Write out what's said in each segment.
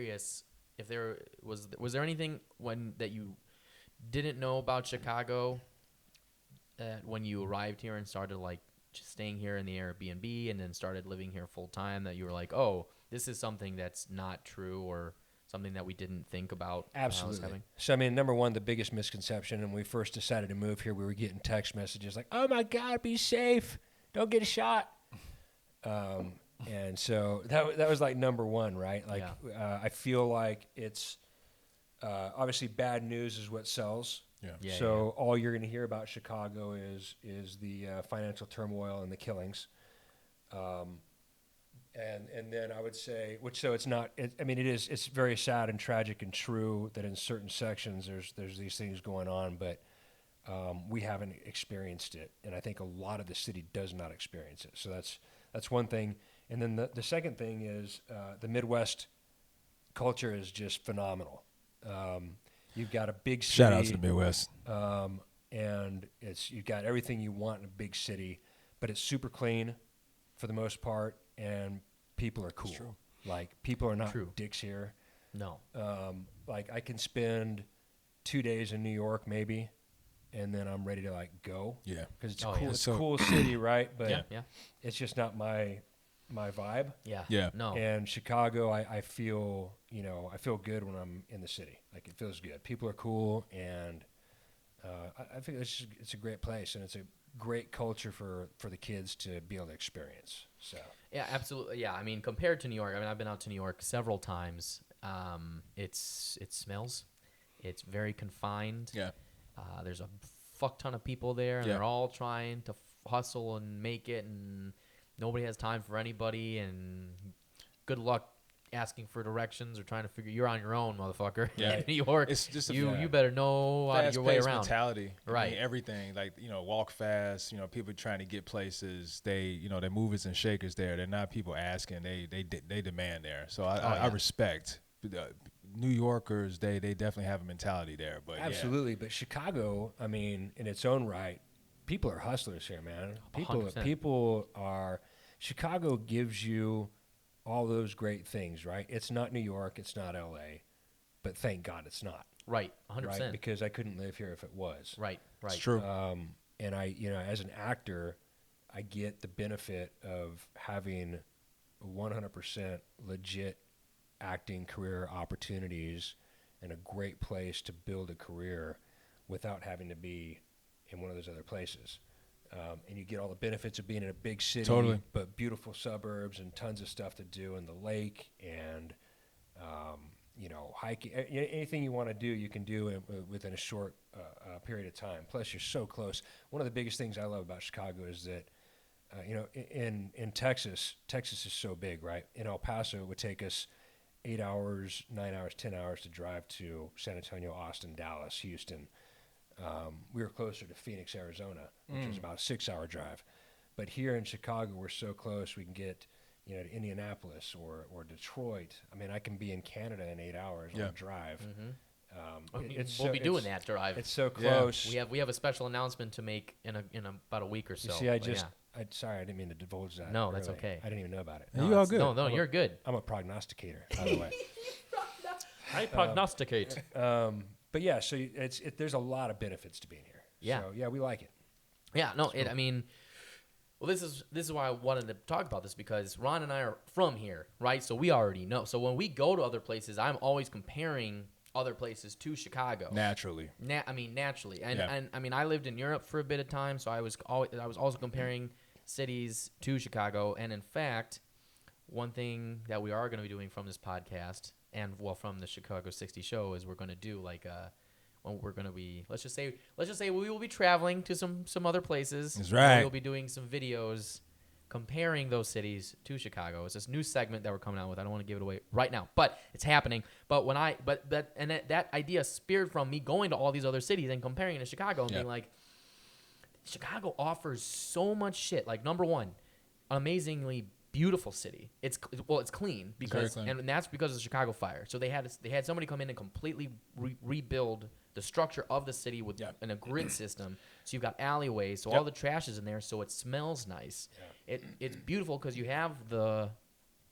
curious if there was there anything that you didn't know about Chicago when you arrived here and started like just staying here in the Airbnb and then started living here full time, that you were like, oh, this is something that's not true, or something that we didn't think about? Absolutely. So, I mean, number one, the biggest misconception, when we first decided to move here, we were getting text messages like, oh, my God, be safe. Don't get a shot. And so that was like number one, right? Like, I feel like it's obviously bad news is what sells. Yeah. So all you're going to hear about Chicago is the financial turmoil and the killings. And then I would say, it's not. It's very sad and tragic and true that in certain sections there's these things going on, but we haven't experienced it, and I think a lot of the city does not experience it. So that's one thing. And then the second thing is the Midwest culture is just phenomenal. You've got a big city. Shout out to the Midwest. And you've got everything you want in a big city, but it's super clean for the most part, and people are cool. True. Like, people are not dicks here. No. Like, I can spend 2 days in New York maybe, and then I'm ready to like go. Yeah. Because it's cool. It's a cool city, right? But yeah. It's just not my vibe. Yeah. Yeah. No. And Chicago, I feel, I feel good when I'm in the city. Like, it feels good. People are cool, and I think it's a great place, and it's a great culture for the kids to be able to experience. So. Yeah, absolutely. Yeah, I mean, compared to New York, I've been out to New York several times. It smells. It's very confined. Yeah. There's a fuck ton of people there, and they're all trying to hustle and make it, and nobody has time for anybody, and good luck asking for directions or trying to figure. You're on your own, motherfucker. Yeah. In New York, it's just you better know your way around. Mentality, right? I mean, everything, like, walk fast. People trying to get places. They they're movers and shakers there. They're not people asking. They demand there. So I respect New Yorkers. They definitely have a mentality there. But absolutely. But Chicago, I mean, in its own right, people are hustlers here, man. People are. Chicago gives you all those great things, right? It's not New York, it's not LA, but thank God it's not. Right, 100%. Right? Because I couldn't live here if it was. Right. It's true. And I, as an actor, I get the benefit of having 100% legit acting career opportunities and a great place to build a career without having to be in one of those other places. And you get all the benefits of being in a big city, but beautiful suburbs and tons of stuff to do in the lake, and hiking. Anything you want to do, you can do within a short period of time. Plus, you're so close. One of the biggest things I love about Chicago is that, in Texas is so big, right? In El Paso, it would take us 8 hours, 9 hours, 10 hours to drive to San Antonio, Austin, Dallas, Houston. We were closer to Phoenix, Arizona, which was about a 6-hour drive. But here in Chicago, we're so close. We can get, to Indianapolis or Detroit. I mean, I can be in Canada in 8 hours on a drive. Mm-hmm. We'll be doing that drive. It's so close. Yeah. We have a special announcement to make in about a week or so. You see, sorry, I didn't mean to divulge that. No, that's okay. I didn't even know about it. No, you all good. No, you're good. I'm a prognosticator, by the way. I prognosticate. But yeah, so there's a lot of benefits to being here. Yeah. So yeah, we like it. Yeah, no, I mean, well, this is why I wanted to talk about this, because Ron and I are from here, right? So we already know. So when we go to other places, I'm always comparing other places to Chicago. Naturally. Naturally. And I mean, I lived in Europe for a bit of time, so I was also comparing cities to Chicago. And in fact, one thing that we are going to be doing from this podcast, and from the Chicago 60 show, is we're going to do let's just say we will be traveling to some other places. That's right. We'll be doing some videos comparing those cities to Chicago. It's this new segment that we're coming out with. I don't want to give it away right now, but it's happening. But that idea speared from me going to all these other cities and comparing it to Chicago and being like, Chicago offers so much shit. Like, number one, amazingly beautiful city. It's clean because and that's because of the Chicago fire. So they had somebody come in and completely rebuild the structure of the city with in a grid system. So you've got alleyways, so all the trash is in there, so it smells nice. It's beautiful because you have the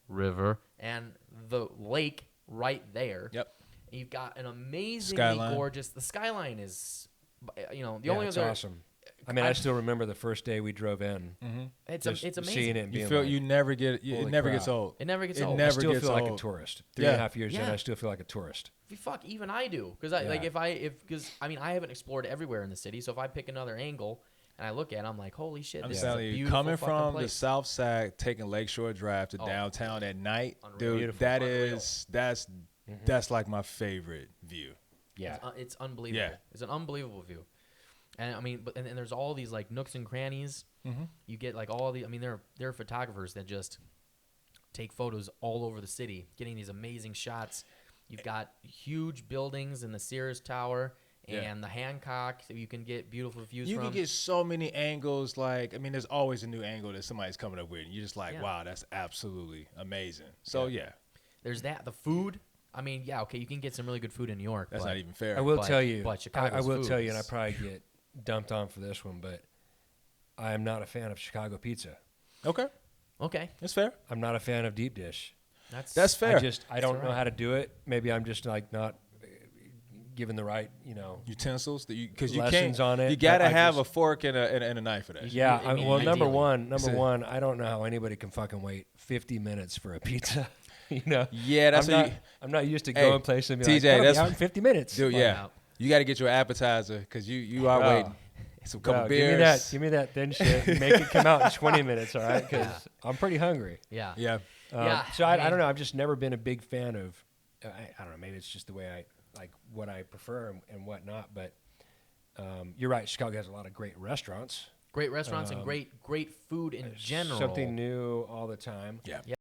river and the lake right there. Yep. And you've got an amazingly Skyline. gorgeous. The skyline is, the Yeah, only it's other. awesome. I mean, I still remember the first day we drove in. It's Just it's amazing. seeing it and You being feel like, you never get it holy never crap. gets old. It never gets It old. never I still gets feel like a old. tourist. Yeah. 3.5 years in, Yeah. I still feel like a tourist. Fuck, even I do, because I like Yeah. because I mean I haven't explored everywhere in the city, so if I pick another angle and I look at it, I'm like, holy shit, I'm this telling is a you, beautiful coming fucking from the place. South Side, taking Lakeshore Drive to Oh. downtown at night, Unreal. dude, Beautiful. that Unreal. is that's like my favorite view. Yeah. It's unbelievable. Yeah. It's an unbelievable view. And I mean, and there's all these like nooks and crannies. You get like all the. I mean, there are photographers that just take photos all over the city, getting these amazing shots. You've got huge buildings in the Sears Tower and the Hancock that you can get beautiful views You from. can get so many angles. Like, I mean, there's always a new angle that somebody's coming up with, and you're just like, Yeah. wow, that's absolutely amazing. So yeah, There's that. The food. I mean, yeah, okay, you can get some really good food in New York. that's but not even fair. I will But- tell you. but I Chicago's will food tell you, and I is- probably get dumped on for this one, but I am not a fan of Chicago pizza. Okay, Okay, that's fair. I'm not a fan of deep dish. That's fair. I don't know alright. how to do it. Maybe I'm just like not given the right, Utensils that because you lessons can't. on it, You but gotta I have just- a fork and a knife for that. Yeah. I mean, Well, number ideally. one, I don't know how anybody can fucking wait 50 minutes for a pizza. Yeah, that's I'm what not, you, I'm not used to Hey, going places and be like, TJ, "That'll be that's- out in 50 minutes. dude. Fun Yeah, out. you got to get your appetizer because you are Oh. waiting. Some couple No, beers. give me that thin shit. And make it come out in 20 minutes, all right? Because I'm pretty hungry. yeah. Yeah, I So I mean- don't know. I've just never been a big fan of. I don't know. Maybe it's just the way I like what I prefer and whatnot. But you're right. Chicago has a lot of great restaurants. Great restaurants and great food in general. Something new all the time. yeah. Yeah.